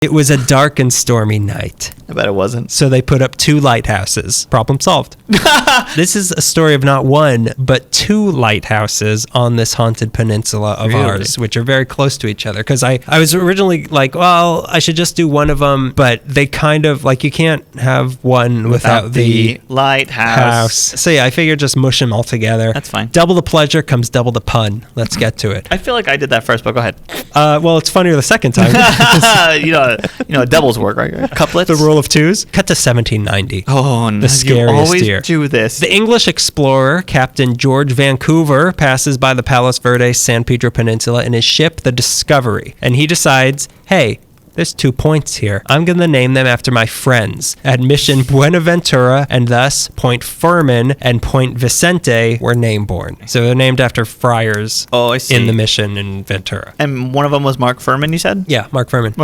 It was a dark and stormy night. I bet it wasn't. So they put up 2 lighthouses. Problem solved. This is a story of not one, but 2 lighthouses on this haunted peninsula of ours, which are very close to each other. Because I was originally like, well, I should just do one of them, but they kind of, like, you can't have one without the lighthouse. So yeah, I figured just mush them all together. That's fine. Double the pleasure comes double the pun. Let's get to it. I feel like I did that first, but go ahead. Well, it's funnier the second time. you know, doubles work, right? Couplets. The rule of 2s. Cut to 1790. Oh, no. The scariest you always year. do this. The English explorer, Captain George Vancouver, passes by the Palos Verdes San Pedro Peninsula in his ship, the Discovery, and he decides, hey, there's 2 points here. I'm going to name them after my friends. At Mission Buenaventura, and thus Point Fermin and Point Vicente were name-born. So they're named after friars I see. in the mission in Ventura. And one of them was Mark Fermin, you said? Yeah, Mark Fermin.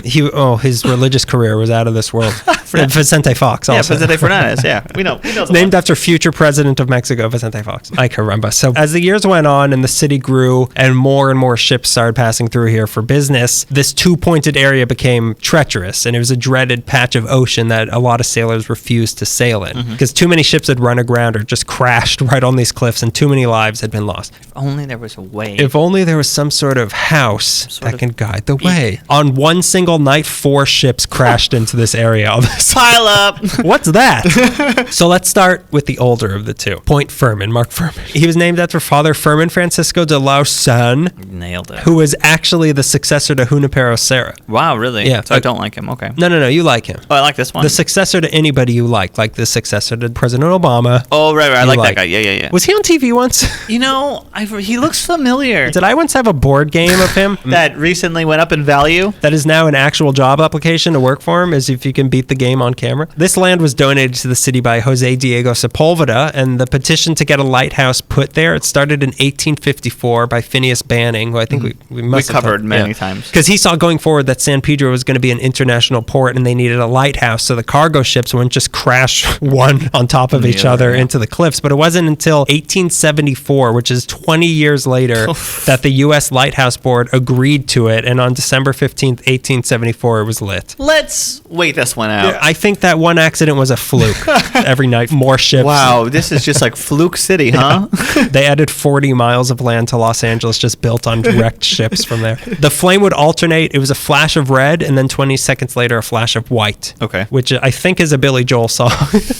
His religious career was out of this world. Vicente Fox also. Yeah, Vicente Fernandez, yeah. We know. Named after future president of Mexico, Vicente Fox. I can remember. So as the years went on and the city grew and more ships started passing through here for business, this 2-pointed area became treacherous, and it was a dreaded patch of ocean that a lot of sailors refused to sail in because too many ships had run aground or just crashed right on these cliffs, and too many lives had been lost. If only there was a way. If only there was some sort of house that can guide the way. On one single night, 4 ships crashed into this area. Pile up. What's that? So let's start with the older of the 2. Point Fermin, Mark Fermin. He was named after Father Fermin Francisco de Lausanne. Nailed it. Who was actually the successor to Junipero Serra. Wow, really? Yeah. So I don't like him. Okay. No, you like him. Oh, I like this one. The successor to anybody you like the successor to President Obama. Oh, right. I like that guy. Yeah. Was he on TV once? You know, he looks familiar. Did I once have a board game of him? That recently went up in value? That is now an actual job application to work for him, is if you can beat the game on camera. This land was donated to the city by Jose Diego Sepulveda, and the petition to get a lighthouse put there, it started in 1854 by Phineas Banning, who I think we must have covered many times. Because he saw going forward that San Pedro was going to be an international port, and they needed a lighthouse so the cargo ships wouldn't just crash one on top of each other into the cliffs. But it wasn't until 1874, which is 20 years later, that the U.S. Lighthouse Board agreed to it, and on December 15th, 1874, it was lit. Let's wait this one out. Yeah, I think that one accident was a fluke. Every night, more ships. Wow, this is just like Fluke City, huh? They added 40 miles of land to Los Angeles just built on wrecked ships from there. The flame would alternate. It was a flash of red, and then 20 seconds later, a flash of white. Okay. Which I think is a Billy Joel song.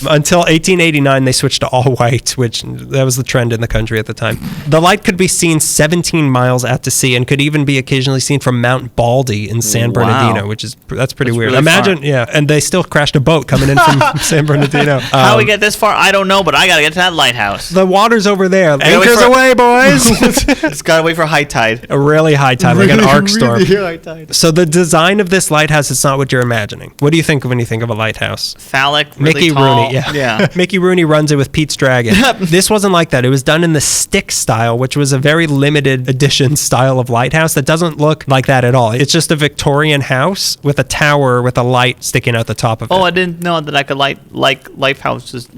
Until 1889, they switched to all white, which that was the trend in the country at the time. The light could be seen 17 miles out to sea and could even be occasionally seen from Mount Baldy in San Bernardino, that's pretty weird. Really Imagine, far. Yeah, and they still crashed a boat coming in from San Bernardino. How we get this far, I don't know, but I gotta get to that lighthouse. The water's over there. Anchors away, boys. It's gotta wait for high tide. A really high tide, like an arc storm. Really high tide. So the design of this lighthouse is not what you're imagining. What do you think of when you think of a lighthouse? Phallic, really Mickey tall. Rooney, yeah. Mickey Rooney runs it with Pete's Dragon. This wasn't like that. It was done in the stick style, which was a very limited edition style of lighthouse that doesn't look like that at all. It's just a Victorian house with a tower with a light sticking out the top of it. Oh, I didn't know that I could like lighthouses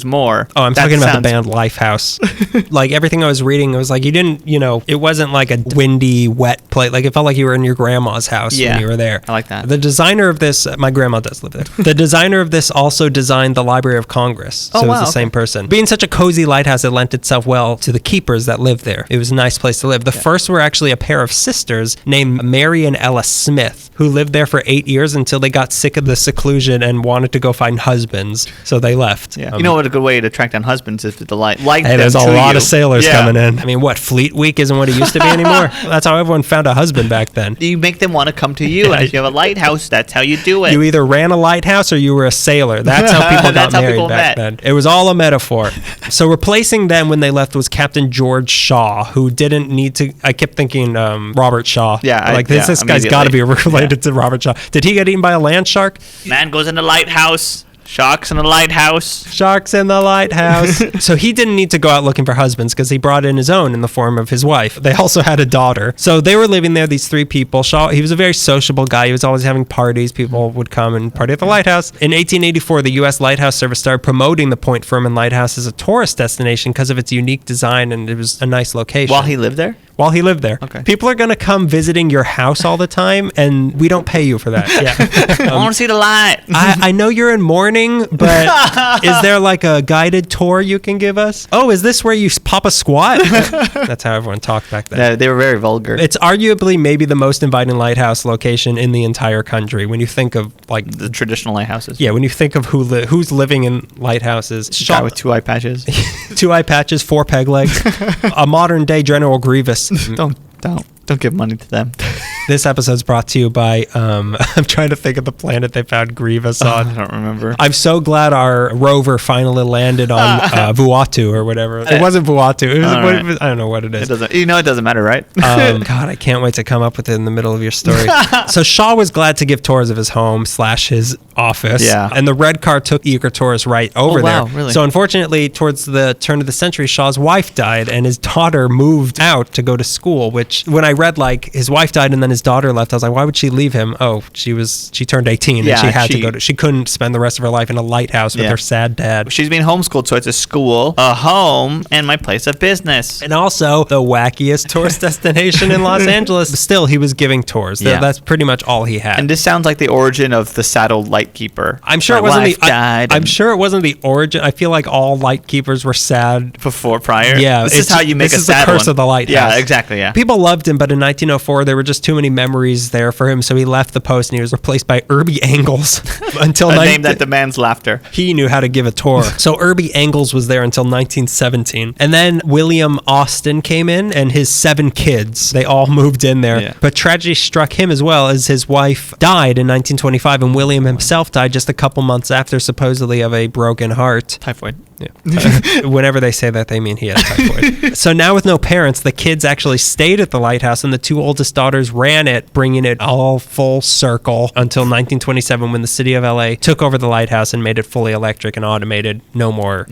more. Oh, I'm talking about the band Lifehouse. Like everything I was reading, it was like you didn't, it wasn't like a windy, wet place. Like it felt like you were in your grandma's house when you were there. I like that. The designer of this, my grandma does live there. The designer of this also designed the Library of Congress. So it was the same person. Being such a cozy lighthouse, it lent itself well to the keepers that lived there. It was a nice place to live. The first were actually a pair of sisters named Mary and Ella Smith, who lived there for 8 years until they got sick of the seclusion and wanted to go find husbands. So they left. Yeah. You know what a good way to track down husbands is to delight. Hey, there's a lot of sailors coming in. I mean, what, Fleet Week isn't what it used to be anymore? That's how everyone found a husband back then. You make them want to come to you, and if you have a lighthouse, that's how you do it. You either ran a lighthouse or you were a sailor. That's how people got married back then. It was all a metaphor. So replacing them when they left was Captain George Shaw, who didn't need to. I kept thinking Robert Shaw. Yeah, this guy's got to be related to Robert Shaw. Did he get eaten by a land shark? Man goes in the lighthouse. Sharks in the lighthouse. Sharks in the lighthouse. So he didn't need to go out looking for husbands because he brought in his own in the form of his wife. They also had a daughter. So they were living there, these 3 people. Shaw, he was a very sociable guy. He was always having parties. People would come and party at the lighthouse. In 1884, the U.S. Lighthouse Service started promoting the Point Fermin Lighthouse as a tourist destination because of its unique design, and it was a nice location. While he lived there? while he lived there. Okay. People are going to come visiting your house all the time, and we don't pay you for that. Yeah. I want to see the light. I know you're in mourning, but is there like a guided tour you can give us? Oh, is this where you pop a squat? That's how everyone talked back then. Yeah, they were very vulgar. It's arguably maybe the most inviting lighthouse location in the entire country when you think of like the traditional lighthouses. Yeah, when you think of who's living in lighthouses. Guy with 2 eye patches. 2 eye patches, 4 peg legs. A modern day General Grievous. Don't give money to them. This episode's brought to you by, I'm trying to think of the planet they found Grievous on. I don't remember. I'm so glad our rover finally landed on Vuatu or whatever. It wasn't Vuatu. I don't know what it is. It doesn't matter, right? God, I can't wait to come up with it in the middle of your story. So Shaw was glad to give tours of his home / his office. Yeah. And the red car took eager tourists right over there. Really? So unfortunately, towards the turn of the century, Shaw's wife died and his daughter moved out to go to school, which when I read like his wife died and then his daughter left, I was like, why would she leave him? Oh, she turned 18 and she had to go to, she couldn't spend the rest of her life in a lighthouse with her sad dad. She's being homeschooled, so it's a school, a home, and my place of business. And also the wackiest tourist destination in Los Angeles. Still, he was giving tours. Yeah. That's pretty much all he had. And this sounds like the origin of the saddled lightkeeper. I'm sure it wasn't I'm sure it wasn't the origin. I feel like all lightkeepers were sad prior. Yeah, this is how you make a sad one. This is the curse of the lighthouse. Yeah, exactly. Yeah. People loved him, but in 1904 there were just too many memories there for him, so he left the post and he was replaced by Irby Angles until a name that demands laughter. He knew how to give a tour. So Irby Angles was there until 1917, and then William Austin came in and his 7 kids. They all moved in there. Yeah. But tragedy struck him as well, as his wife died in 1925, and William himself died just a couple months after, supposedly of a broken heart. Typhoid. Yeah. Whenever they say that, they mean he had typhoid. So now with no parents, the kids actually stayed at the lighthouse, and the 2 oldest daughters ran it, bringing it all full circle until 1927, when the city of LA took over the lighthouse and made it fully electric and automated. No more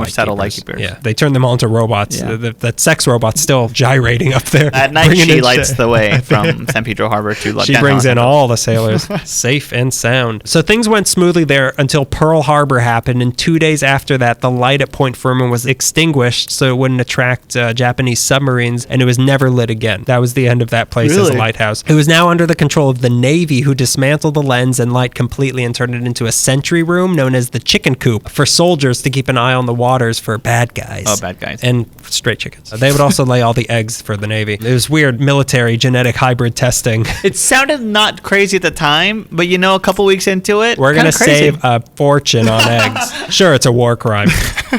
saddle lightkeepers. Yeah, they turned them all into robots. Yeah. That sex robot's still gyrating up there. At night, she lights the way from San Pedro Harbor to She brings in all the sailors, safe and sound. So things went smoothly there until Pearl Harbor happened, and 2 days after that, the light at Point Fermin was extinguished so it wouldn't attract Japanese submarines, and it was never lit again. That was the end of that place as a lighthouse. It was now under the control of the Navy, who dismantled the lens and light completely and turned it into a sentry room known as the chicken coop for soldiers to keep an eye on the waters for bad guys. Oh, bad guys. And straight chickens. They would also lay all the eggs for the Navy. It was weird military genetic hybrid testing. It sounded not crazy at the time, but a couple weeks into it, we're going to save a fortune on eggs. Sure, it's a war crime.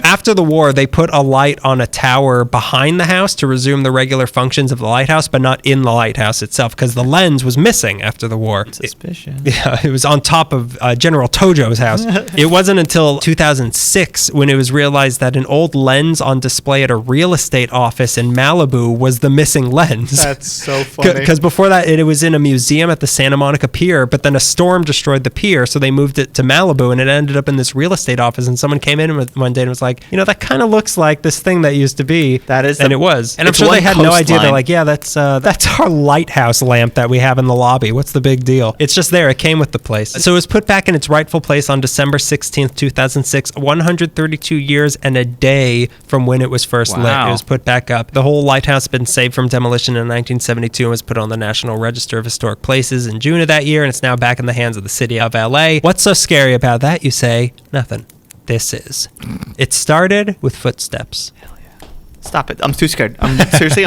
After the war, they put a light on a tower behind the house to resume the regular functions of the lighthouse, but not in the lighthouse itself, because the lens was missing after the war. Suspicious. It was on top of General Tojo's house. It wasn't until 2006 when it was realized that an old lens on display at a real estate office in Malibu was the missing lens. That's so funny. Because before that, it was in a museum at the Santa Monica Pier, but then a storm destroyed the pier, so they moved it to Malibu, and it ended up in this real estate office, and someone came in one day and was like, that kind of looks like this thing that used to be. That is. And it was. And I'm sure they had no idea. They're like, yeah, that's our lighthouse lamp that we have in the lobby. What's the big deal? It's just there. It came with the place. So it was put back in its rightful place on December 16th, 2006, 132 years and a day from when it was first lit. It was put back up. The whole lighthouse had been saved from demolition in 1972 and was put on the National Register of Historic Places in June of that year, and it's now back in the hands of the city of LA. What's so scary about that, you say? Nothing. This is. It started with footsteps. Hell yeah. Stop it. I'm too scared. I'm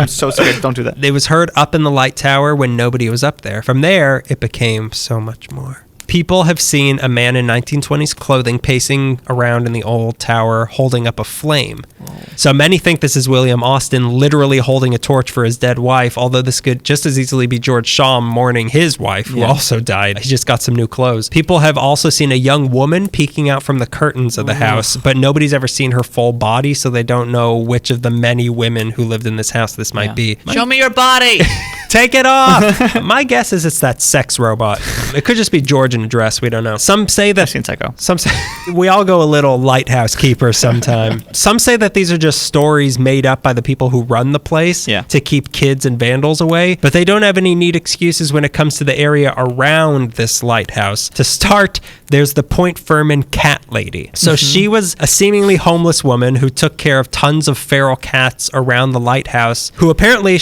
so scared. Don't do that. It was heard up in the light tower when nobody was up there. From there, it became so much more. People have seen a man in 1920s clothing pacing around in the old tower holding up a flame. Whoa. So many think this is William Austin literally holding a torch for his dead wife, although this could just as easily be George Shaw mourning his wife, who also died. He just got some new clothes. People have also seen a young woman peeking out from the curtains of the house, but nobody's ever seen her full body, so they don't know which of the many women who lived in this house this might be. Show me your body! Take it off! My guess is it's that sex robot. It could just be George in a dress. We don't know. Some say that... I've seen Psycho. Some say... We all go a little lighthouse keeper sometime. Some say that these are just stories made up by the people who run the place to keep kids and vandals away, but they don't have any neat excuses when it comes to the area around this lighthouse. To start, there's the Point Fermin cat lady. So she was a seemingly homeless woman who took care of tons of feral cats around the lighthouse, who apparently...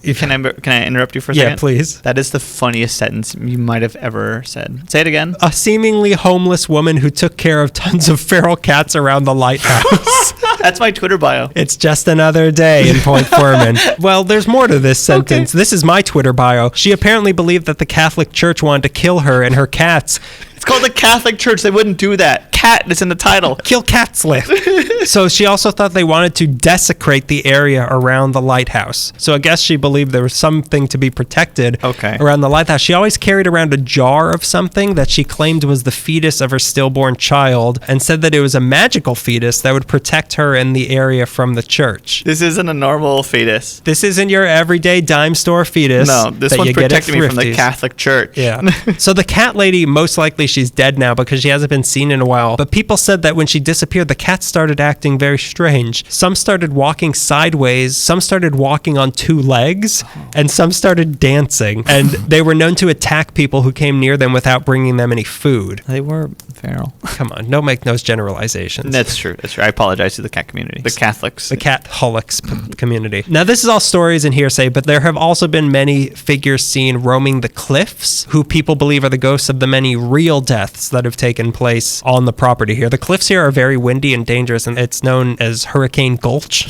Can I interrupt you for a second? Yeah, please. That is the funniest sentence you might have ever said. Say it again. A seemingly homeless woman who took care of tons of feral cats around the lighthouse. That's my Twitter bio. It's just another day in Point Fermin. Well, there's more to this sentence. Okay. This is my Twitter bio. She apparently believed that the Catholic Church wanted to kill her and her cats. It's called the Catholic Church. They wouldn't do that. Cat is in the title. Kill Catslip. So she also thought they wanted to desecrate the area around the lighthouse. So I guess she believed there was something to be protected around the lighthouse. She always carried around a jar of something that she claimed was the fetus of her stillborn child and said that it was a magical fetus that would protect her in the area from the church. This isn't a normal fetus. This isn't your everyday dime store fetus. No, this one protected me from the Catholic Church. Yeah. So the cat lady, most likely she's dead now because she hasn't been seen in a while. But people said that when she disappeared, the cats started acting very strange. Some started walking sideways, some started walking on two legs, and some started dancing. And they were known to attack people who came near them without bringing them any food. They were feral. Come on, don't make those generalizations. That's true. That's true. I apologize to the cat community. The Catholics. The Catholics community. Now, this is all stories and hearsay, but there have also been many figures seen roaming the cliffs who people believe are the ghosts of the many real deaths that have taken place on the property here. The cliffs here are very windy and dangerous, and it's known as Hurricane Gulch.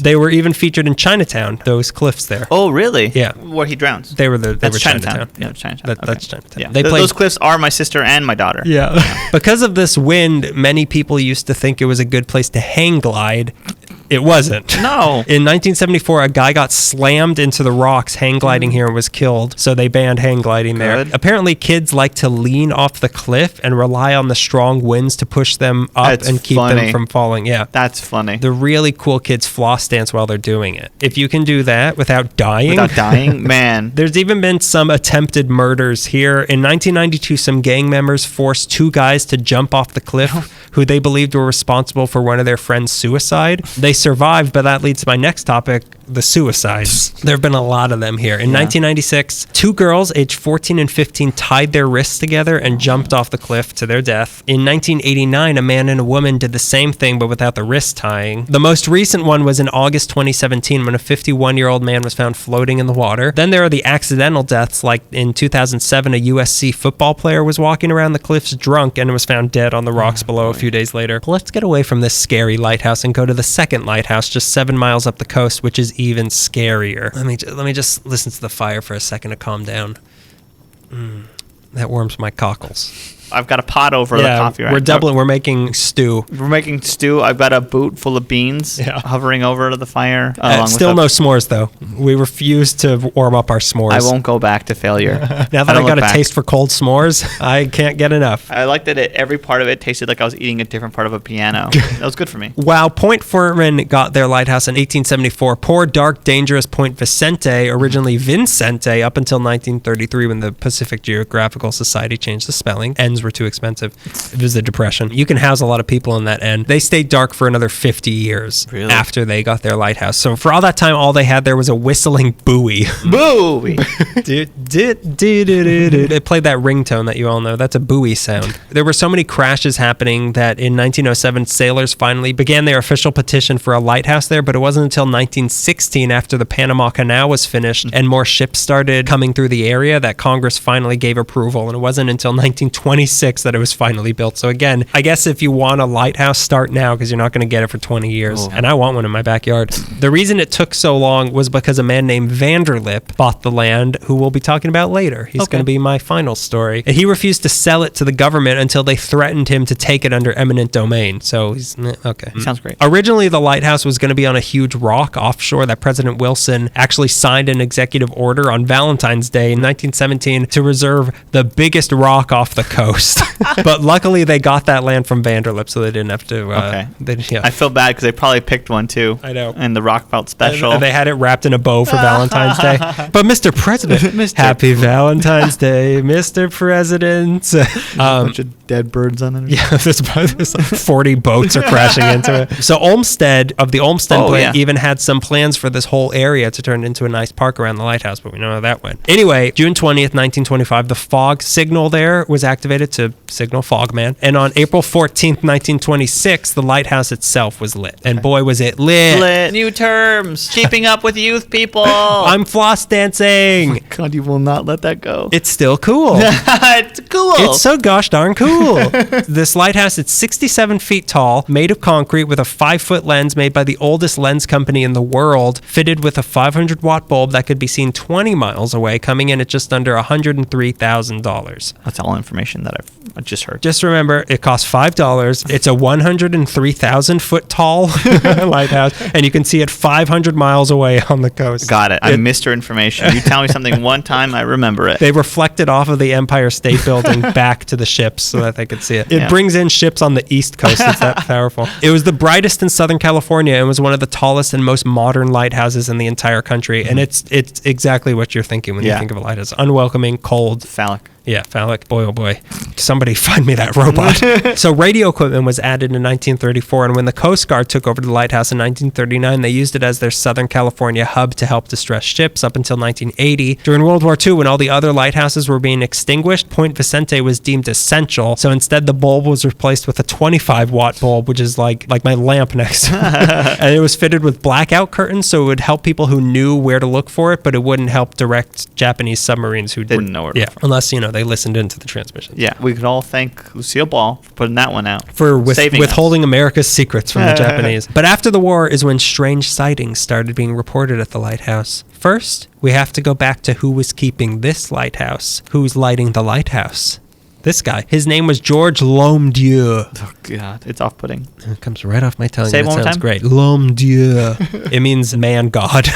They were even featured in Chinatown, those cliffs there. Oh, really? Yeah. Where he drowns. They were Chinatown. Yeah, Chinatown. That's Chinatown. Yeah. Those cliffs are my sister and my daughter. Yeah. Because of this wind, many people used to think it was a good place to hang glide. It wasn't. No. In 1974, a guy got slammed into the rocks hang gliding here and was killed, so they banned hang gliding there. Apparently, kids like to lean off the cliff and rely on the strong winds to push them up and keep them from falling. Yeah. That's funny. The really cool kids floss dance while they're doing it. If you can do that without dying. Man. There's even been some attempted murders here. In 1992, some gang members forced two guys to jump off the cliff who they believed were responsible for one of their friends' suicide. They survived, but that leads to my next topic, the suicides. There have been a lot of them here. In 1996, two girls aged 14 and 15 tied their wrists together and jumped off the cliff to their death. In 1989, a man and a woman did the same thing, but without the wrist tying. The most recent one was in August 2017 when a 51-year-old man was found floating in the water. Then there are the accidental deaths, like in 2007, a USC football player was walking around the cliffs drunk and was found dead on the rocks below a few days later. Let's get away from this scary lighthouse and go to the second lighthouse just 7 miles up the coast, which is even scarier. Let me just listen to the fire for a second to calm down. That warms my cockles. I've got a pot over the coffee right now. We're making stew. I've got a boot full of beans hovering over the fire. Still no s'mores, though. We refuse to warm up our s'mores. I won't go back to failure. Now that I got a taste for cold s'mores, I can't get enough. I liked that every part of it tasted like I was eating a different part of a piano. That was good for me. While Point Fermin got their lighthouse in 1874, poor, dark, dangerous Point Vicente, originally Vincente, up until 1933 when the Pacific Geographical Society changed the spelling. Ends were too expensive. It was the Depression. You can house a lot of people in that end. They stayed dark for another 50 years after they got their lighthouse. So for all that time, all they had there was a whistling buoy. Buoy! It played that ringtone that you all know. That's a buoy sound. There were so many crashes happening that in 1907, sailors finally began their official petition for a lighthouse there, but it wasn't until 1916, after the Panama Canal was finished and more ships started coming through the area, that Congress finally gave approval. And it wasn't until 1926 that it was finally built. So again, I guess if you want a lighthouse, start now, because you're not going to get it for 20 years. And I want one in my backyard. The reason it took so long was because a man named Vanderlip bought the land, who we'll be talking about later. He's going to be my final story. He refused to sell it to the government until they threatened him to take it under eminent domain. So he's okay. Sounds great. Originally, the lighthouse was going to be on a huge rock offshore that President Wilson actually signed an executive order on Valentine's Day in 1917 to reserve the biggest rock off the coast. coast. But luckily they got that land from Vanderlip, so they didn't have to. Okay. Yeah. I feel bad because they probably picked one too. I know. And the Rockfelt special. And they had it wrapped in a bow for Valentine's Day. But Mr. President, happy Valentine's Day, Mr. President. A bunch of dead birds on it. Yeah, there's like 40 boats are crashing into it. So Olmsted plant even had some plans for this whole area to turn into a nice park around the lighthouse, but we know how that went. Anyway, June 20th, 1925, the fog signal there was activated to signal Fogman. And on April 14th, 1926, the lighthouse itself was lit. And boy, was it lit. Lit. New terms. Keeping up with youth people. I'm floss dancing. Oh my God, you will not let that go. It's still cool. It's cool. It's so gosh darn cool. This lighthouse, it's 67 feet tall, made of concrete with a 5-foot lens made by the oldest lens company in the world, fitted with a 500-watt bulb that could be seen 20 miles away, coming in at just under $103,000. That's all information that I've just heard. Just remember, it costs $5. It's a 103,000-foot tall lighthouse, and you can see it 500 miles away on the coast. Got it. I missed your information. You tell me something one time, I remember it. They reflected off of the Empire State Building back to the ships so that they could see it. It brings in ships on the East Coast. It's that powerful. It was the brightest in Southern California and was one of the tallest and most modern lighthouses in the entire country. And it's exactly what you're thinking when you think of a lighthouse. Unwelcoming, cold. Phallic. Yeah, phallic. Boy, oh boy. Somebody find me that robot. So radio equipment was added in 1934, and when the Coast Guard took over the lighthouse in 1939, they used it as their Southern California hub to help distressed ships up until 1980. During World War II, when all the other lighthouses were being extinguished, Point Vicente was deemed essential, so instead the bulb was replaced with a 25-watt bulb, which is like my lamp next to it. And it was fitted with blackout curtains, so it would help people who knew where to look for it, but it wouldn't help direct Japanese submarines who didn't know where. Yeah, unless, they listened into the transmission. Yeah, we could all thank Lucille Ball for putting that one out. For withholding America's secrets from the Japanese. But after the war is when strange sightings started being reported at the lighthouse. First, we have to go back to who was keeping this lighthouse. Who's lighting the lighthouse? This guy. His name was George L'Homme-Dieu. Oh, God. It's off-putting. It comes right off my tongue. Say it one more time. Great. L'Homme-Dieu. It means man god,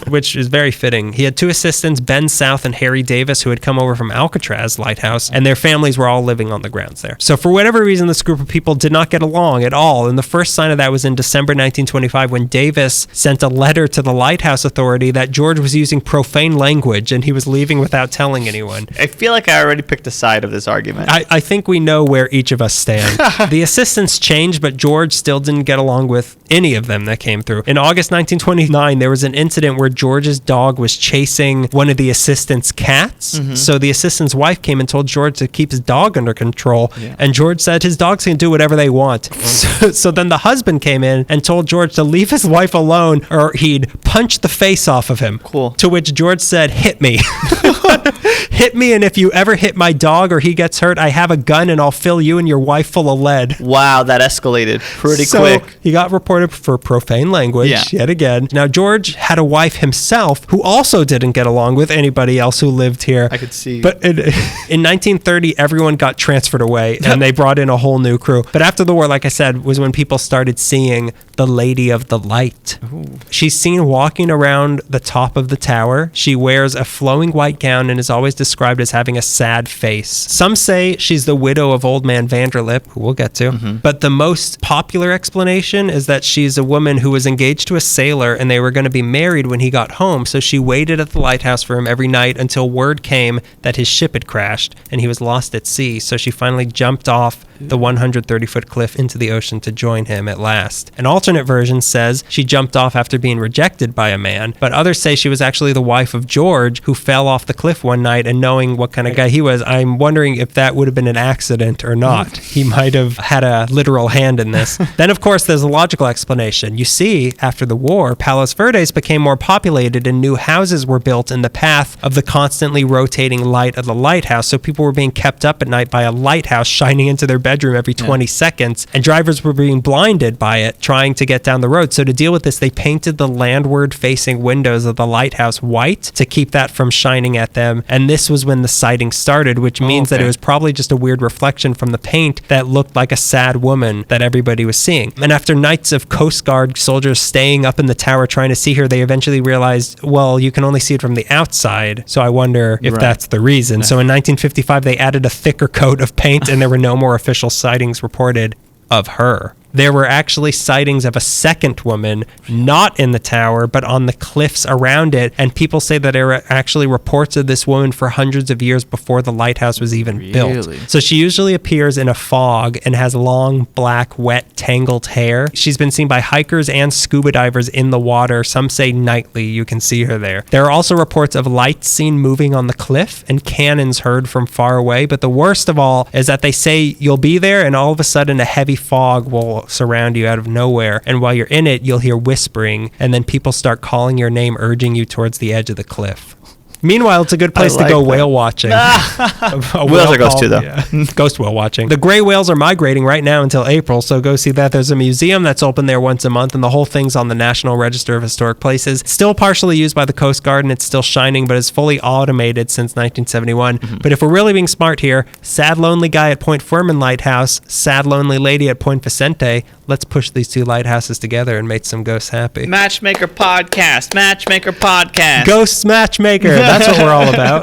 which is very fitting. He had two assistants, Ben South and Harry Davis, who had come over from Alcatraz Lighthouse, and their families were all living on the grounds there. So for whatever reason, this group of people did not get along at all. And the first sign of that was in December 1925 when Davis sent a letter to the Lighthouse Authority that George was using profane language and he was leaving without telling anyone. I feel like I already picked a side of this argument. I think we know where each of us stand. The assistants changed, but George still didn't get along with any of them that came through. In August 1929, there was an incident where George's dog was chasing one of the assistants' cats. Mm-hmm. So the assistant's wife came and told George to keep his dog under control. Yeah. And George said his dogs can do whatever they want. So then the husband came in and told George to leave his wife alone or he'd punch the face off of him. Cool. To which George said, "Hit me." Hit me, and if you ever hit my dog or he gets hurt, I have a gun and I'll fill you and your wife full of lead. Wow, that escalated pretty quick. He got reported for profane language yet again. Now, George had a wife himself who also didn't get along with anybody else who lived here. I could see. But in 1930, everyone got transferred away and they brought in a whole new crew. But after the war, like I said, was when people started seeing the Lady of the Light. Ooh. She's seen walking around the top of the tower. She wears a flowing white gown and is always described as having a sad face. Some say she's the widow of Old Man Vanderlip, who we'll get to. Mm-hmm. But the most popular explanation is that she's a woman who was engaged to a sailor and they were going to be married when he got home. So she waited at the lighthouse for him every night until word came that his ship had crashed and he was lost at sea. So she finally jumped off the 130-foot cliff into the ocean to join him at last. An alternate version says she jumped off after being rejected by a man, but others say she was actually the wife of George, who fell off the cliff one night, and knowing what kind of guy he was, I'm wondering if that would have been an accident or not. He might have had a literal hand in this. Then, of course, there's a logical explanation. You see, after the war, Palos Verdes became more populated and new houses were built in the path of the constantly rotating light of the lighthouse, so people were being kept up at night by a lighthouse shining into their bedroom every 20 seconds, and drivers were being blinded by it trying to get down the road. So to deal with this, they painted the landward facing windows of the lighthouse white to keep that from shining at them, and this was when the sighting started, which means that it was probably just a weird reflection from the paint that looked like a sad woman that everybody was seeing. And after nights of Coast Guard soldiers staying up in the tower trying to see her, they eventually realized, well, you can only see it from the outside. So I wonder if that's the reason. So in 1955, they added a thicker coat of paint and there were no more official sightings reported of her. There were actually sightings of a second woman, not in the tower, but on the cliffs around it. And people say that there were actually reports of this woman for hundreds of years before the lighthouse was even built. So she usually appears in a fog and has long, black, wet, tangled hair. She's been seen by hikers and scuba divers in the water. Some say nightly you can see her there. There are also reports of lights seen moving on the cliff and cannons heard from far away. But the worst of all is that they say you'll be there and all of a sudden a heavy fog will surround you out of nowhere, and while you're in it you'll hear whispering, and then people start calling your name, urging you towards the edge of the cliff. Meanwhile, it's a good place to go whale watching. Whales are ghosts too, though. Yeah. Ghost whale watching. The gray whales are migrating right now until April, so go see that. There's a museum that's open there once a month, and the whole thing's on the National Register of Historic Places. Still partially used by the Coast Guard, and it's still shining, but it's fully automated since 1971. But if we're really being smart here, sad lonely guy at Point Fermin Lighthouse, sad lonely lady at Point Vicente, let's push these two lighthouses together and make some ghosts happy. Matchmaker podcast. Matchmaker podcast. Ghosts Matchmaker. That's what we're all about.